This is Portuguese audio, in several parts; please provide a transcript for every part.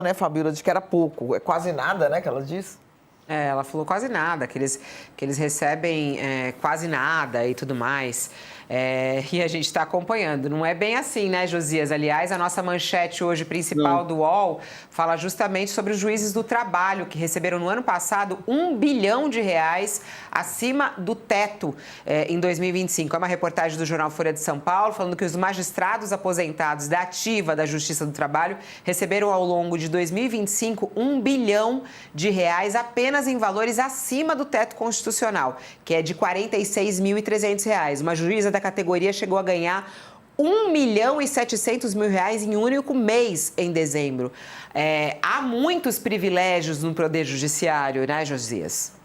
né, Fabíola, de que era pouco, é quase nada, né, que ela diz. Ela falou quase nada, que eles recebem quase nada e tudo mais. E a gente está acompanhando. Não é bem assim, né, Josias? Aliás, a nossa manchete hoje principal do UOL fala justamente sobre os juízes do trabalho, que receberam no ano passado R$ 1 bilhão acima do teto em 2025. É uma reportagem do jornal Folha de São Paulo, falando que os magistrados aposentados da ativa da Justiça do Trabalho receberam ao longo de 2025 R$ 1 bilhão apenas em valores acima do teto constitucional, que é de R$ 46.300. Uma juíza da categoria chegou a ganhar R$ 1.700.000 em um único mês em dezembro. Há muitos privilégios no Poder Judiciário, né, Josias?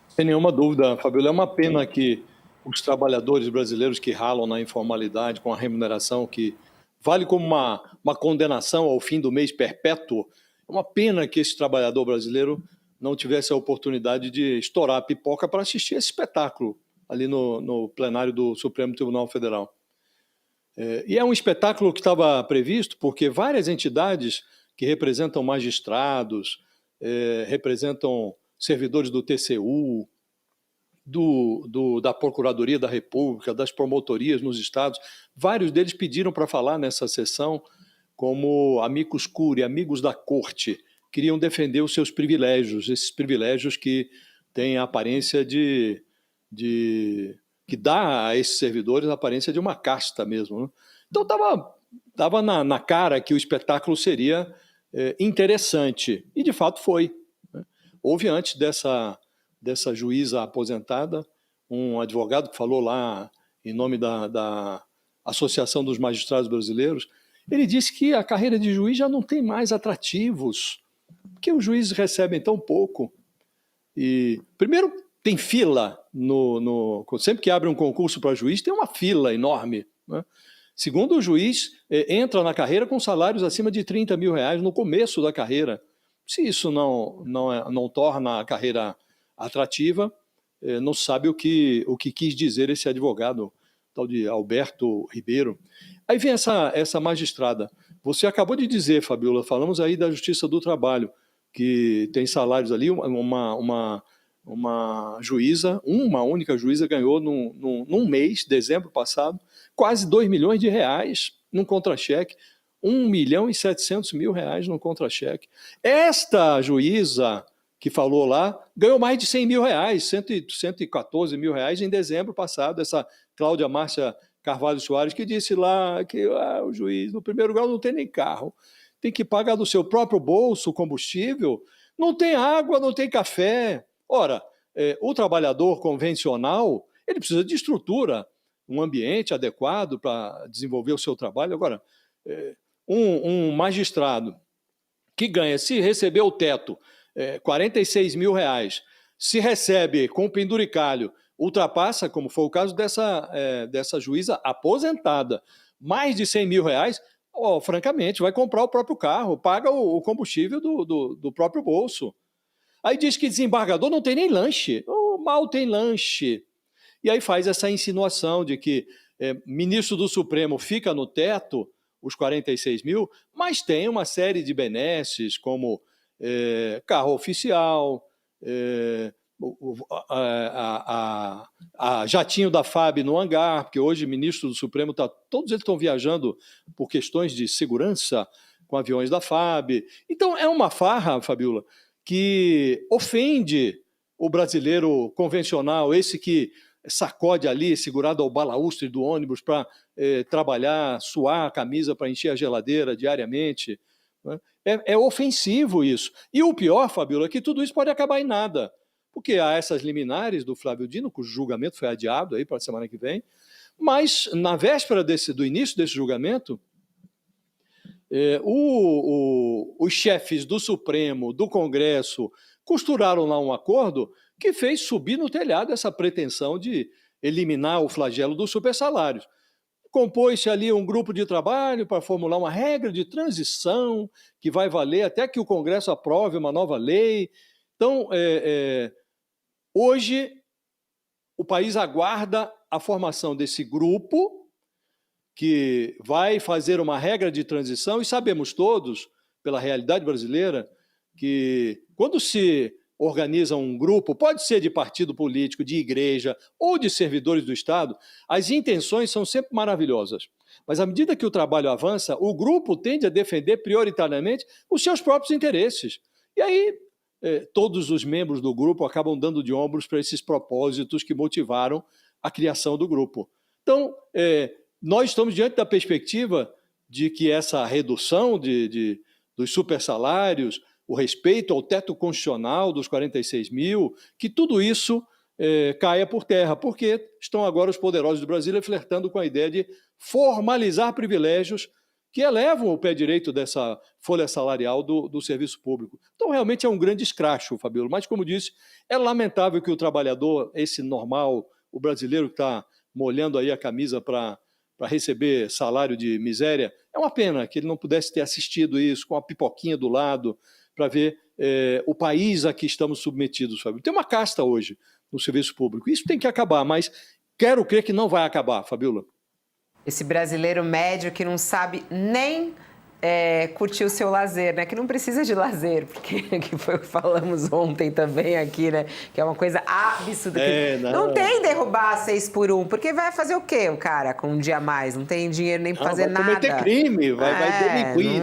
Sem nenhuma dúvida, Fabíola. É uma pena que os trabalhadores brasileiros que ralam na informalidade com a remuneração que vale como uma condenação ao fim do mês perpétuo. É uma pena que esse trabalhador brasileiro não tivesse a oportunidade de estourar a pipoca para assistir esse espetáculo ali no plenário do Supremo Tribunal Federal. E é um espetáculo que estava previsto porque várias entidades que representam magistrados, representam servidores do TCU, da Procuradoria da República, das promotorias nos estados, vários deles pediram para falar nessa sessão como amicus curiae, amigos da corte, queriam defender os seus privilégios, esses privilégios que têm a aparência que dá a esses servidores a aparência de uma casta mesmo, né? Então estava na cara que o espetáculo seria interessante, e de fato foi, né? Houve antes dessa juíza aposentada um advogado que falou lá em nome da Associação dos Magistrados Brasileiros. Ele disse que a carreira de juiz já não tem mais atrativos, porque os juízes recebem tão pouco. E, primeiro, tem fila, sempre que abre um concurso para juiz, tem uma fila enorme, né? Segundo, o juiz entra na carreira com salários acima de R$ 30 mil no começo da carreira. Se isso não torna a carreira atrativa, não sabe o que quis dizer esse advogado, tal de Alberto Ribeiro. Aí vem essa magistrada. Você acabou de dizer, Fabíola, falamos aí da Justiça do Trabalho, que tem salários ali, uma única juíza ganhou num mês, dezembro passado, quase R$ 2 milhões num contra-cheque, R$ 1.700.000 num contra-cheque. Esta juíza que falou lá ganhou mais de R$ 100 mil, R$ 114 mil em dezembro passado, essa Cláudia Márcia Carvalho Soares, que disse lá que o juiz, no primeiro grau, não tem nem carro, tem que pagar do seu próprio bolso o combustível, não tem água, não tem café. Ora, o trabalhador convencional, ele precisa de estrutura, um ambiente adequado para desenvolver o seu trabalho. Agora, um magistrado que ganha, se receber o teto, R$ 46 mil, se recebe com penduricalho, ultrapassa, como foi o caso dessa juíza aposentada, mais de R$ 100 mil, francamente, vai comprar o próprio carro, paga o combustível do próprio bolso. Aí diz que desembargador não tem nem lanche, mal tem lanche. E aí faz essa insinuação de que ministro do Supremo fica no teto, os 46 mil, mas tem uma série de benesses, como carro oficial, a jatinho da FAB no hangar, porque hoje o ministro do Supremo, todos eles estão viajando por questões de segurança com aviões da FAB. Então é uma farra, Fabíola, que ofende o brasileiro convencional, esse que sacode ali, segurado ao balaústre do ônibus para trabalhar, suar a camisa para encher a geladeira diariamente. Né? É ofensivo isso. E o pior, Fabíola, é que tudo isso pode acabar em nada, porque há essas liminares do Flávio Dino, cujo julgamento foi adiado aí para a semana que vem, mas na véspera do início desse julgamento, os chefes do Supremo, do Congresso, costuraram lá um acordo que fez subir no telhado essa pretensão de eliminar o flagelo dos supersalários. Compôs-se ali um grupo de trabalho para formular uma regra de transição que vai valer até que o Congresso aprove uma nova lei. Então, hoje, o país aguarda a formação desse grupo que vai fazer uma regra de transição, e sabemos todos, pela realidade brasileira, que quando se organiza um grupo, pode ser de partido político, de igreja ou de servidores do Estado, as intenções são sempre maravilhosas. Mas à medida que o trabalho avança, o grupo tende a defender prioritariamente os seus próprios interesses. E aí todos os membros do grupo acabam dando de ombros para esses propósitos que motivaram a criação do grupo. Então, nós estamos diante da perspectiva de que essa redução dos supersalários, o respeito ao teto constitucional dos 46 mil, que tudo isso caia por terra, porque estão agora os poderosos do Brasil flertando com a ideia de formalizar privilégios que elevam o pé direito dessa folha salarial do serviço público. Então, realmente é um grande escracho, Fabíola, mas, como disse, é lamentável que o trabalhador, esse normal, o brasileiro que está molhando aí a camisa para receber salário de miséria, é uma pena que ele não pudesse ter assistido isso com a pipoquinha do lado, para ver o país a que estamos submetidos, Fabíola. Tem uma casta hoje no serviço público. Isso tem que acabar, mas quero crer que não vai acabar, Fabíola. Esse brasileiro médio que não sabe nem curtir o seu lazer, né? Que não precisa de lazer, porque que foi o que falamos ontem também aqui, né? Que é uma coisa absurda. Não tem derrubar 6 por 1, porque vai fazer o quê o cara com um dia a mais? Não tem dinheiro nem para fazer nada. Vai cometer crime, vai delinquir.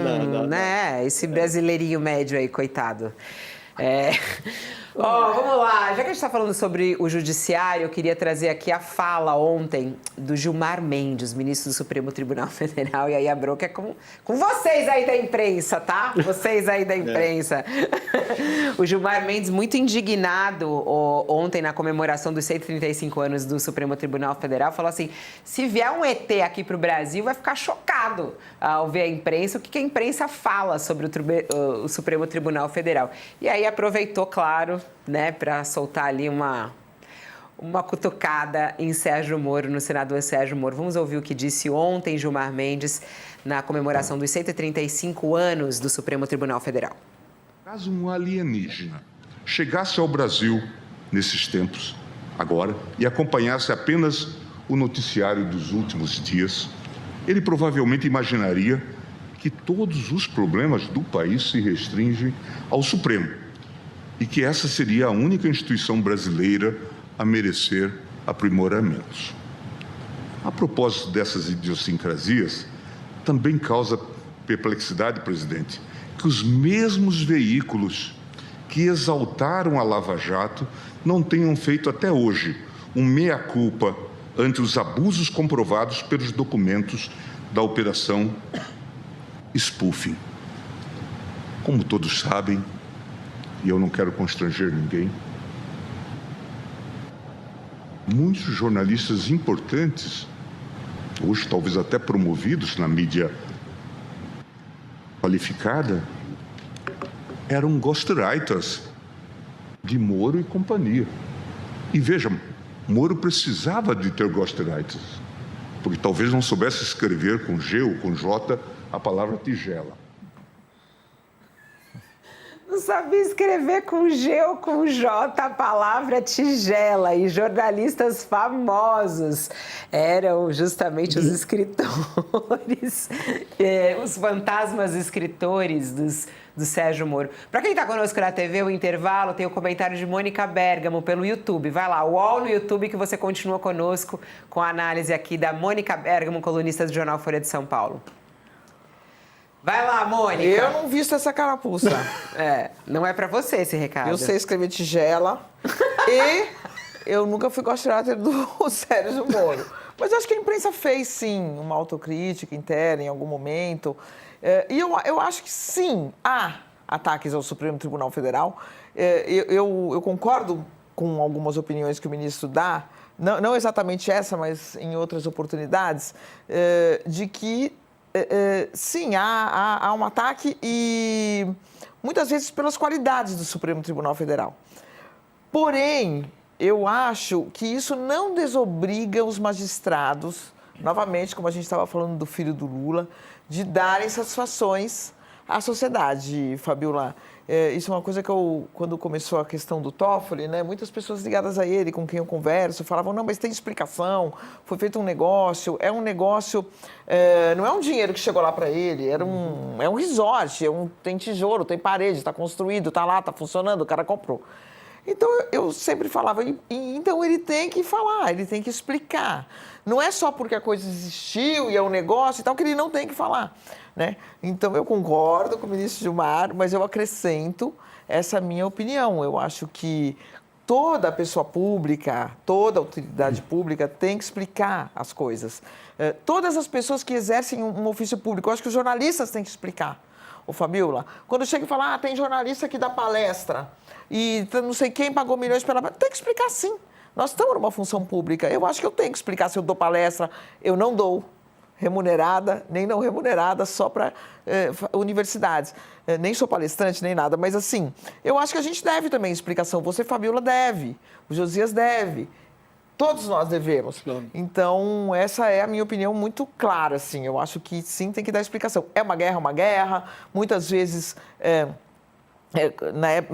Né? Esse brasileirinho médio aí, coitado. Vamos lá, já que a gente está falando sobre o judiciário, eu queria trazer aqui a fala ontem do Gilmar Mendes, ministro do Supremo Tribunal Federal, e aí a bronca é com vocês aí da imprensa, tá? Vocês aí da imprensa. O Gilmar Mendes, muito indignado ontem na comemoração dos 135 anos do Supremo Tribunal Federal, falou assim, se vier um ET aqui para o Brasil, vai ficar chocado ao ver a imprensa, o que a imprensa fala sobre o Supremo Tribunal Federal. E aí aproveitou, claro, né, para soltar ali uma cutucada em Sérgio Moro, no senador Sérgio Moro. Vamos ouvir o que disse ontem Gilmar Mendes na comemoração dos 135 anos do Supremo Tribunal Federal. Caso um alienígena chegasse ao Brasil nesses tempos, agora, e acompanhasse apenas o noticiário dos últimos dias, ele provavelmente imaginaria que todos os problemas do país se restringem ao Supremo e que essa seria a única instituição brasileira a merecer aprimoramentos. A propósito dessas idiosincrasias, também causa perplexidade, presidente, que os mesmos veículos que exaltaram a Lava Jato não tenham feito até hoje um meia-culpa ante os abusos comprovados pelos documentos da Operação Spoofing. Como todos sabem, e eu não quero constranger ninguém, muitos jornalistas importantes, hoje talvez até promovidos na mídia qualificada, eram ghostwriters de Moro e companhia. E veja, Moro precisava de ter ghostwriters, porque talvez não soubesse escrever com G ou com J a palavra tigela. Não sabia escrever com G ou com J a palavra tigela, e jornalistas famosos eram justamente os escritores, os fantasmas escritores do Sérgio Moro. Para quem está conosco na TV, o intervalo tem o comentário de Mônica Bergamo pelo YouTube. Vai lá, UOL no YouTube, que você continua conosco com a análise aqui da Mônica Bergamo, colunista do jornal Folha de São Paulo. Vai lá, Mônica. Eu não visto essa carapuça. Não é pra você esse recado. Eu sei escrever tigela e eu nunca fui ghostwriter do Sérgio Moro. Mas eu acho que a imprensa fez, sim, uma autocrítica interna em algum momento. E eu acho que, sim, há ataques ao Supremo Tribunal Federal. Eu concordo com algumas opiniões que o ministro dá, não exatamente essa, mas em outras oportunidades, de que sim, há um ataque e muitas vezes pelas qualidades do Supremo Tribunal Federal. Porém, eu acho que isso não desobriga os magistrados, novamente, como a gente estava falando do filho do Lula, de darem satisfações a sociedade, Fabiola. Isso é uma coisa que quando começou a questão do Toffoli, né, muitas pessoas ligadas a ele, com quem eu converso, falavam, não, mas tem explicação, foi feito um negócio, não é um dinheiro que chegou lá para ele, é um resort, tem tijolo, tem parede, está construído, está lá, está funcionando, o cara comprou. Então, eu sempre falava, então ele tem que falar, ele tem que explicar. Não é só porque a coisa existiu e é um negócio e tal que ele não tem que falar, né? Então, eu concordo com o ministro Gilmar, mas eu acrescento essa minha opinião. Eu acho que toda pessoa pública, toda autoridade pública tem que explicar as coisas. Todas as pessoas que exercem um ofício público, eu acho que os jornalistas têm que explicar. Ô, Fabiola, quando chega e fala, tem jornalista que dá palestra e não sei quem pagou milhões pela palestra, tem que explicar sim. Nós estamos numa função pública. Eu acho que eu tenho que explicar se eu dou palestra. Eu não dou remunerada, nem não remunerada, só para universidades. Nem sou palestrante, nem nada. Mas, assim, eu acho que a gente deve também explicação. Você, Fabiola, deve. O Josias deve. Todos nós devemos. Claro. Então, essa é a minha opinião muito clara, assim. Eu acho que sim, tem que dar explicação. É uma guerra. Muitas vezes,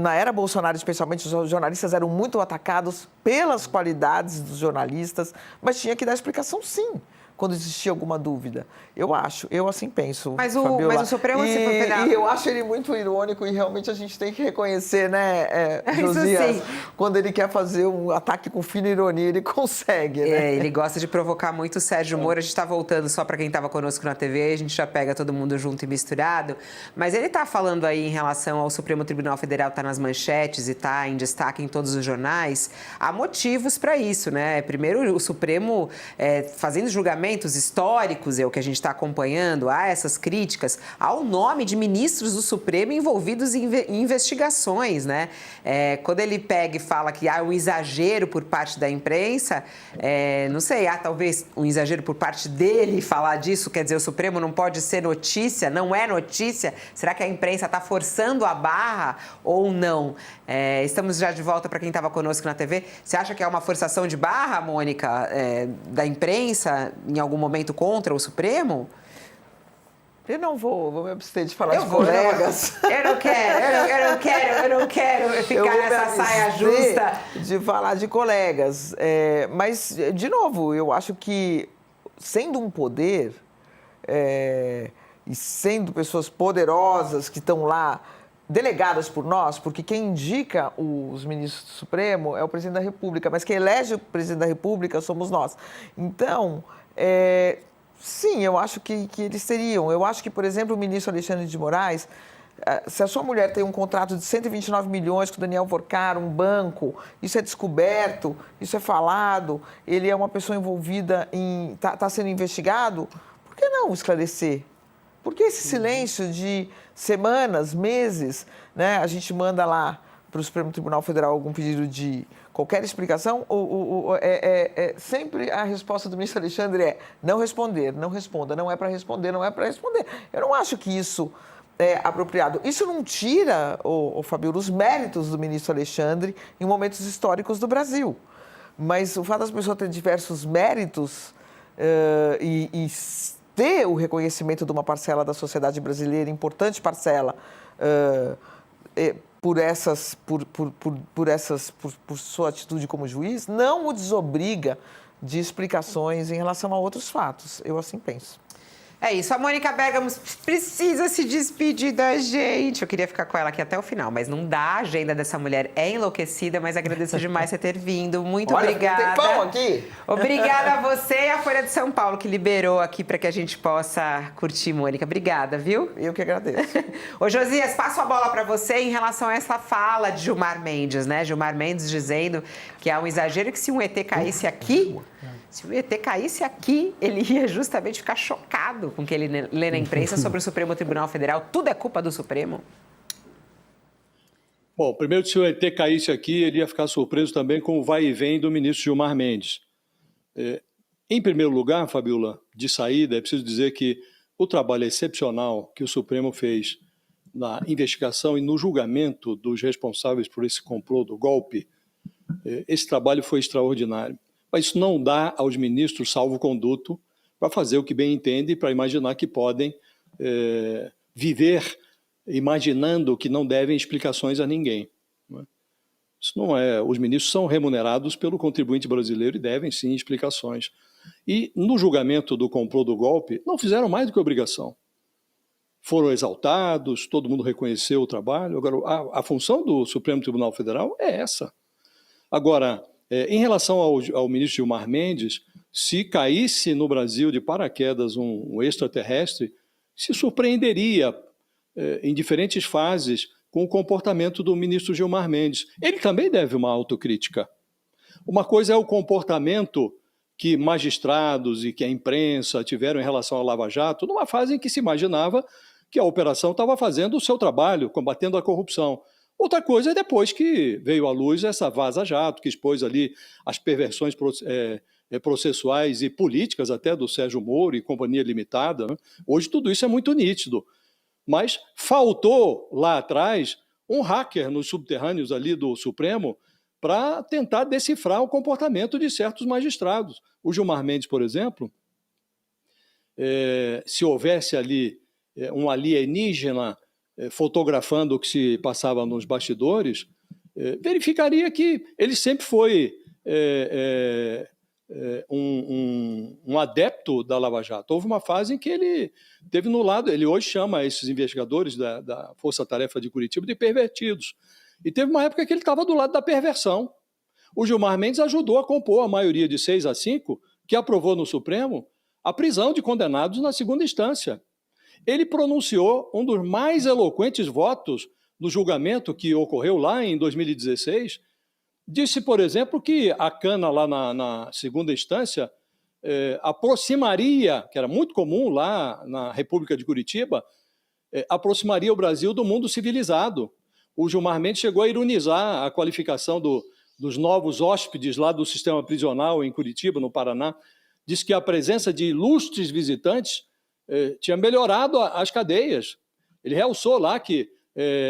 na era Bolsonaro, especialmente, os jornalistas eram muito atacados pelas qualidades dos jornalistas, mas tinha que dar explicação, sim, quando existia alguma dúvida. Eu assim penso, Mas Fabiola. o Supremo... E eu acho ele muito irônico e realmente a gente tem que reconhecer, né, Josias, sim. quando ele quer fazer um ataque com fina ironia, ele consegue, né? Ele gosta de provocar muito o Sérgio Moro. A gente está voltando só para quem estava conosco na TV, a gente já pega todo mundo junto e misturado. Mas ele está falando aí em relação ao Supremo Tribunal Federal, está nas manchetes e está em destaque em todos os jornais. Há motivos para isso, né? Primeiro, o Supremo fazendo julgamentos históricos, é o que a gente está acompanhando, há essas críticas ao nome de ministros do Supremo envolvidos em investigações, né? Quando ele pega e fala que há um exagero por parte da imprensa, não sei, há talvez um exagero por parte dele falar disso, quer dizer, o Supremo não pode ser notícia, não é notícia? Será que a imprensa está forçando a barra ou não? Estamos já de volta para quem estava conosco na TV. Você acha que é uma forçação de barra, Mônica, da imprensa em algum momento contra o Supremo? Eu não vou me abster de falar de colegas. Eu não quero ficar nessa saia justa. De falar de colegas. Mas, de novo, eu acho que, sendo um poder e sendo pessoas poderosas que estão lá, delegadas por nós, porque quem indica os ministros do Supremo é o presidente da República, mas quem elege o presidente da República somos nós. Então, sim, eu acho que eles teriam. Eu acho que, por exemplo, o ministro Alexandre de Moraes, se a sua mulher tem um contrato de 129 milhões com o Daniel Vorcar, um banco, isso é descoberto, isso é falado, ele é uma pessoa envolvida em... Está sendo investigado, por que não esclarecer? Por que esse silêncio de semanas, meses, né? A gente manda lá para o Supremo Tribunal Federal algum pedido de qualquer explicação, sempre a resposta do ministro Alexandre é não responder, não responda, não é para responder, não é para responder. Eu não acho que isso é apropriado. Isso não tira, Fabiola, os méritos do ministro Alexandre em momentos históricos do Brasil. Mas o fato das pessoas terem diversos méritos e ter o reconhecimento de uma parcela da sociedade brasileira, importante parcela, por sua atitude como juiz, não o desobriga de explicações em relação a outros fatos. Eu assim penso. É isso, a Mônica Bergamo precisa se despedir da gente. Eu queria ficar com ela aqui até o final, mas não dá. A agenda dessa mulher é enlouquecida, mas agradeço demais você ter vindo. Muito obrigada. Tem pão aqui. Obrigada a você e a Folha de São Paulo, que liberou aqui para que a gente possa curtir, Mônica. Obrigada, viu? Eu que agradeço. Ô, Josias, passo a bola para você em relação a essa fala de Gilmar Mendes, né? Gilmar Mendes dizendo que há um exagero, que se um ET caísse aqui... Se o ET caísse aqui, ele ia justamente ficar chocado com o que ele lê na imprensa sobre o Supremo Tribunal Federal. Tudo é culpa do Supremo? Bom, primeiro, se o ET caísse aqui, ele ia ficar surpreso também com o vai e vem do ministro Gilmar Mendes. Em primeiro lugar, Fabiola, de saída, é preciso dizer que o trabalho excepcional que o Supremo fez na investigação e no julgamento dos responsáveis por esse complô do golpe, esse trabalho foi extraordinário. Mas isso não dá aos ministros salvo-conduto para fazer o que bem entendem, para imaginar que podem viver imaginando que não devem explicações a ninguém. Isso não é. Os ministros são remunerados pelo contribuinte brasileiro e devem sim explicações. E no julgamento do complô do golpe, não fizeram mais do que obrigação. Foram exaltados, todo mundo reconheceu o trabalho. Agora, a função do Supremo Tribunal Federal é essa. Agora, em relação ao ministro Gilmar Mendes, se caísse no Brasil de paraquedas um extraterrestre, se surpreenderia em diferentes fases com o comportamento do ministro Gilmar Mendes. Ele também deve uma autocrítica. Uma coisa é o comportamento que magistrados e que a imprensa tiveram em relação ao Lava Jato, numa fase em que se imaginava que a operação estava fazendo o seu trabalho, combatendo a corrupção. Outra coisa é depois que veio à luz essa Vaza Jato, que expôs ali as perversões processuais e políticas até do Sérgio Moro e Companhia Limitada. Né? Hoje tudo isso é muito nítido. Mas faltou lá atrás um hacker nos subterrâneos ali do Supremo para tentar decifrar o comportamento de certos magistrados. O Gilmar Mendes, por exemplo, se houvesse ali um alienígena fotografando o que se passava nos bastidores, verificaria que ele sempre foi um adepto da Lava Jato. Houve uma fase em que ele teve no lado, ele hoje chama esses investigadores da Força Tarefa de Curitiba de pervertidos. E teve uma época que ele estava do lado da perversão. O Gilmar Mendes ajudou a compor a maioria de 6-5, que aprovou no Supremo a prisão de condenados na segunda instância. Ele pronunciou um dos mais eloquentes votos no julgamento que ocorreu lá em 2016. Disse, por exemplo, que a cana lá na segunda instância aproximaria, que era muito comum lá na República de Curitiba, aproximaria o Brasil do mundo civilizado. O Gilmar Mendes chegou a ironizar a qualificação dos novos hóspedes lá do sistema prisional em Curitiba, no Paraná. Disse que a presença de ilustres visitantes tinha melhorado as cadeias. Ele realçou lá que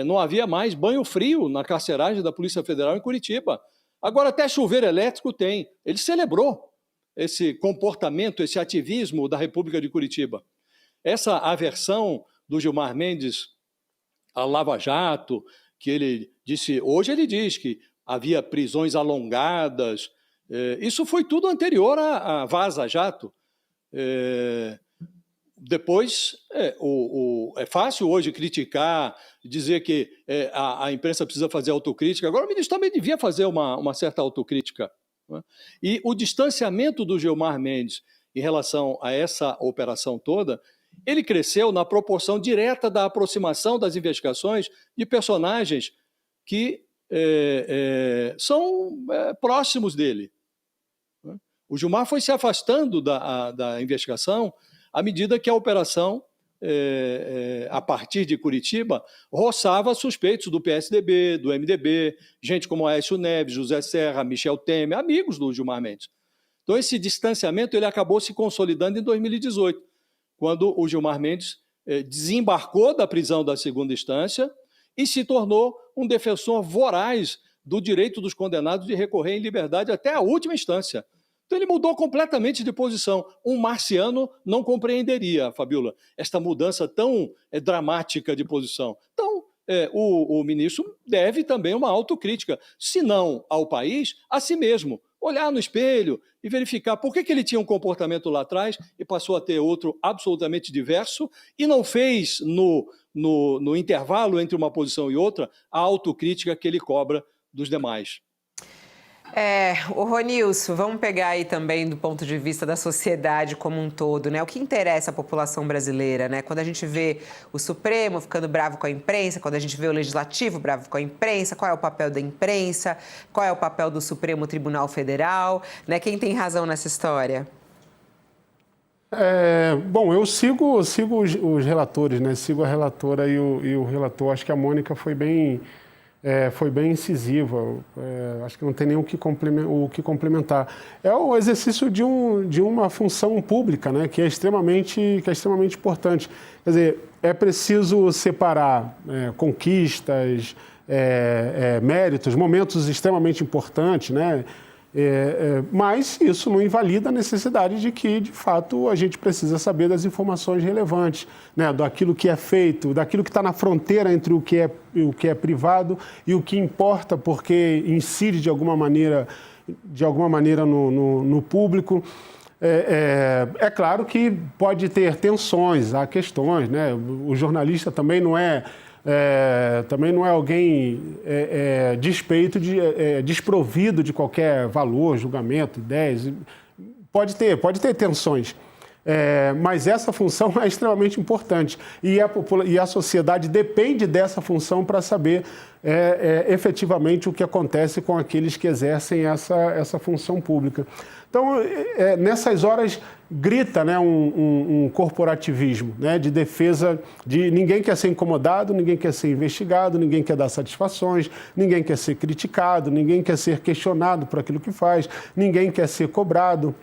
não havia mais banho frio na carceragem da Polícia Federal em Curitiba. Agora até chuveiro elétrico tem. Ele celebrou esse comportamento, esse ativismo da República de Curitiba. Essa aversão do Gilmar Mendes à Lava Jato, que ele disse, hoje ele diz que havia prisões alongadas, isso foi tudo anterior à Vaza Jato. Depois, é fácil hoje criticar, dizer que a imprensa precisa fazer autocrítica. Agora, o ministro também devia fazer uma certa autocrítica. Né? E o distanciamento do Gilmar Mendes em relação a essa operação toda, ele cresceu na proporção direta da aproximação das investigações de personagens que são próximos dele. Né? O Gilmar foi se afastando da investigação à medida que a operação, a partir de Curitiba, roçava suspeitos do PSDB, do MDB, gente como Aécio Neves, José Serra, Michel Temer, amigos do Gilmar Mendes. Então, esse distanciamento ele acabou se consolidando em 2018, quando o Gilmar Mendes desembarcou da prisão da segunda instância e se tornou um defensor voraz do direito dos condenados de recorrer em liberdade até a última instância. Então ele mudou completamente de posição. Um marciano não compreenderia, Fabíola, esta mudança tão dramática de posição. Então, o ministro deve também uma autocrítica, se não ao país, a si mesmo. Olhar no espelho e verificar por que ele tinha um comportamento lá atrás e passou a ter outro absolutamente diverso e não fez, no intervalo entre uma posição e outra, a autocrítica que ele cobra dos demais. O Ronilson, vamos pegar aí também do ponto de vista da sociedade como um todo, né? O que interessa à população brasileira, né? Quando a gente vê o Supremo ficando bravo com a imprensa, quando a gente vê o Legislativo bravo com a imprensa, qual é o papel da imprensa, qual é o papel do Supremo Tribunal Federal, né? Quem tem razão nessa história? Bom, eu sigo os relatores, né? Sigo a relatora e o relator. Acho que a Mônica foi bem incisiva, acho que não tem nem o que complementar. É o exercício de uma função pública, né, que é extremamente importante. Quer dizer, é preciso separar conquistas, méritos, momentos extremamente importantes, né, Mas isso não invalida a necessidade de que, de fato, a gente precisa saber das informações relevantes, né? Daquilo que é feito, daquilo que está na fronteira entre o que é privado e o que importa, porque incide de alguma maneira no público. É claro que pode ter tensões, há questões, né? O jornalista também não é alguém desprovido de qualquer valor, julgamento, ideias. Pode ter tensões, mas essa função é extremamente importante e a sociedade depende dessa função para saber efetivamente o que acontece com aqueles que exercem essa função pública. Então, nessas horas, grita, né, um corporativismo, né, de defesa de ninguém quer ser incomodado, ninguém quer ser investigado, ninguém quer dar satisfações, ninguém quer ser criticado, ninguém quer ser questionado por aquilo que faz, ninguém quer ser cobrado.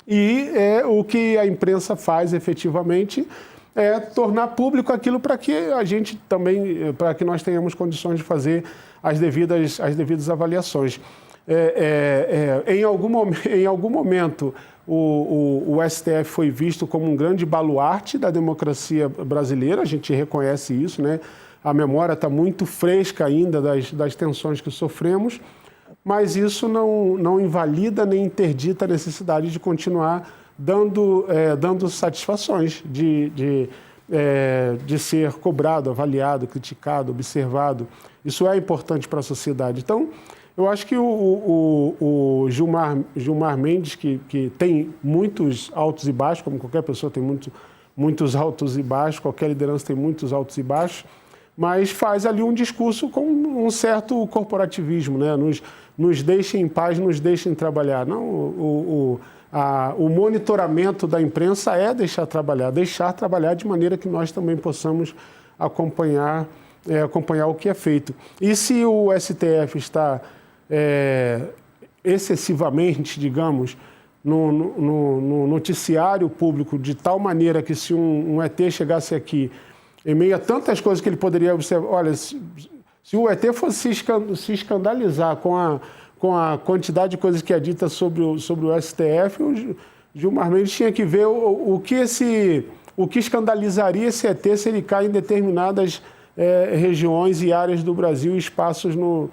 E o que a imprensa faz efetivamente é tornar público aquilo para que a gente também, para que nós tenhamos condições de fazer as devidas avaliações. Em algum momento, o STF foi visto como um grande baluarte da democracia brasileira, a gente reconhece isso, né? A memória está muito fresca ainda das tensões que sofremos, mas isso não invalida nem interdita a necessidade de continuar dando satisfações, de ser cobrado, avaliado, criticado, observado. Isso é importante para a sociedade. Então, eu acho que o Gilmar Mendes, que tem muitos altos e baixos, como qualquer pessoa tem muitos altos e baixos, qualquer liderança tem muitos altos e baixos, mas faz ali um discurso com um certo corporativismo, né? Nos deixem em paz, nos deixem trabalhar. Não, o monitoramento da imprensa é deixar trabalhar de maneira que nós também possamos acompanhar o que é feito. E se o STF está excessivamente, digamos, no noticiário público, de tal maneira que se um ET chegasse aqui, em meio a tantas coisas que ele poderia observar, olha, se o ET fosse se escandalizar com a quantidade de coisas que é dita sobre o STF, o Gilmar Mendes tinha que ver o que escandalizaria esse ET se ele cai em determinadas regiões e áreas do Brasil, espaços do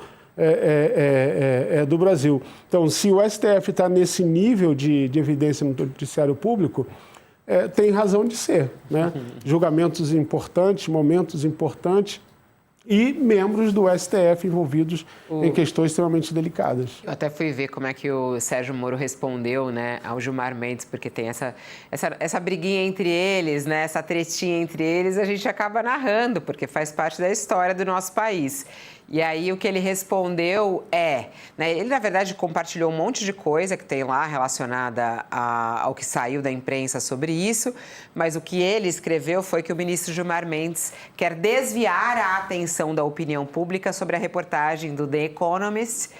Brasil. Então, se o STF está nesse nível de evidência no noticiário público, tem razão de ser, né? Julgamentos importantes, momentos importantes e membros do STF envolvidos em questões extremamente delicadas. Eu até fui ver como é que o Sérgio Moro respondeu, né, ao Gilmar Mendes, porque tem essa briguinha entre eles, né, essa tretinha entre eles, a gente acaba narrando, porque faz parte da história do nosso país. E aí o que ele respondeu né, ele na verdade compartilhou um monte de coisa que tem lá relacionada ao que saiu da imprensa sobre isso, mas o que ele escreveu foi que o ministro Gilmar Mendes quer desviar a atenção da opinião pública sobre a reportagem do The Economist,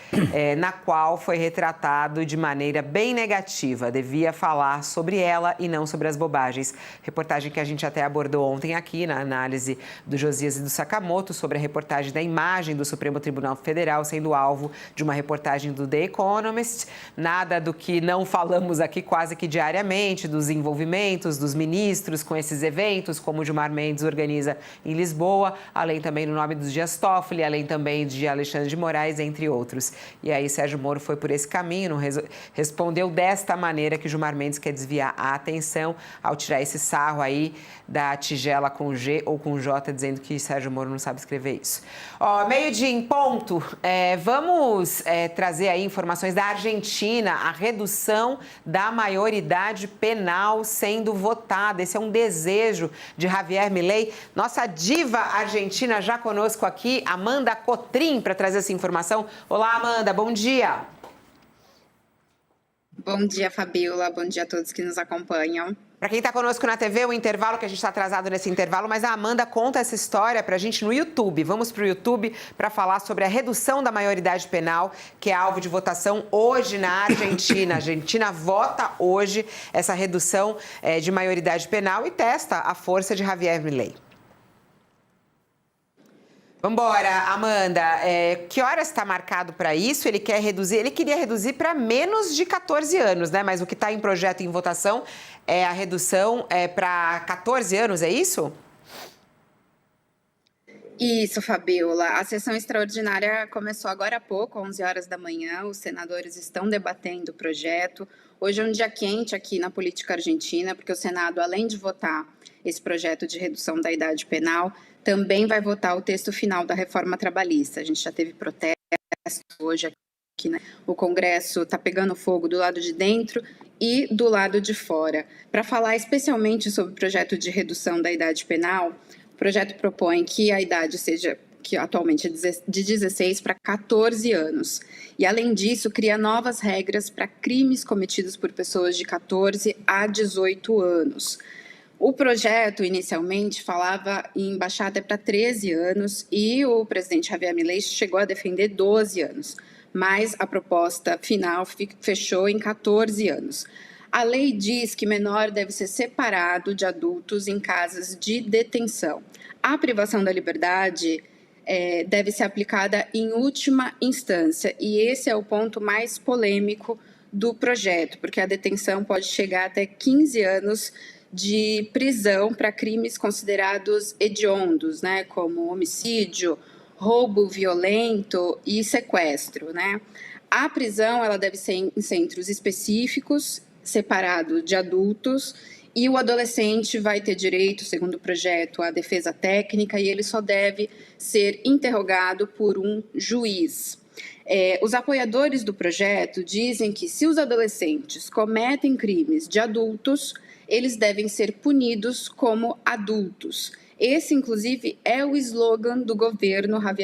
na qual foi retratado de maneira bem negativa, devia falar sobre ela e não sobre as bobagens. Reportagem que a gente até abordou ontem aqui na análise do Josias e do Sakamoto sobre a reportagem da imagem do Supremo Tribunal Federal sendo alvo de uma reportagem do The Economist. Nada do que não falamos aqui quase que diariamente, dos envolvimentos dos ministros com esses eventos, como o Gilmar Mendes organiza em Lisboa, além também do nome dos Dias Toffoli, além também de Alexandre de Moraes, entre outros. E aí Sérgio Moro foi por esse caminho, respondeu desta maneira que Gilmar Mendes quer desviar a atenção ao tirar esse sarro aí da tigela com G ou com J, dizendo que Sérgio Moro não sabe escrever isso. Meio-dia em ponto, vamos trazer aí informações da Argentina, a redução da maioridade penal sendo votada. Esse é um desejo de Javier Milei. Nossa diva argentina já conosco aqui, Amanda Cotrim, para trazer essa informação. Olá, Amanda, bom dia. Bom dia, Fabiola. Bom dia a todos que nos acompanham. Para quem está conosco na TV, o intervalo, que a gente está atrasado nesse intervalo, mas a Amanda conta essa história para a gente no YouTube. Vamos para o YouTube para falar sobre a redução da maioridade penal, que é alvo de votação hoje na Argentina. A Argentina vota hoje essa redução de maioridade penal e testa a força de Javier Milei. Vambora, Amanda. Que horas está marcado para isso? Ele queria reduzir para menos de 14 anos, né? Mas o que está em projeto em votação é a redução para 14 anos, é isso? Isso, Fabiola. A sessão extraordinária começou agora há pouco, 11 horas da manhã. Os senadores estão debatendo o projeto. Hoje é um dia quente aqui na política argentina, porque o Senado, além de votar esse projeto de redução da idade penal, também vai votar o texto final da reforma trabalhista. A gente já teve protesto hoje aqui, né? O Congresso está pegando fogo do lado de dentro e do lado de fora. Para falar especialmente sobre o projeto de redução da idade penal, o projeto propõe que a idade seja, que atualmente é de 16 para 14 anos. E, além disso, cria novas regras para crimes cometidos por pessoas de 14 a 18 anos. O projeto, inicialmente, falava em baixar até para 13 anos e o presidente Javier Milei chegou a defender 12 anos, mas a proposta final fechou em 14 anos. A lei diz que menor deve ser separado de adultos em casas de detenção. A privação da liberdade deve ser aplicada em última instância, e esse é o ponto mais polêmico do projeto, porque a detenção pode chegar até 15 anos de prisão para crimes considerados hediondos, né, como homicídio, roubo violento e sequestro, né? A prisão ela deve ser em centros específicos, separado de adultos, e o adolescente vai ter direito, segundo o projeto, à defesa técnica, e ele só deve ser interrogado por um juiz. Os apoiadores do projeto dizem que, se os adolescentes cometem crimes de adultos, eles devem ser punidos como adultos. Esse, inclusive, é o slogan do governo Javier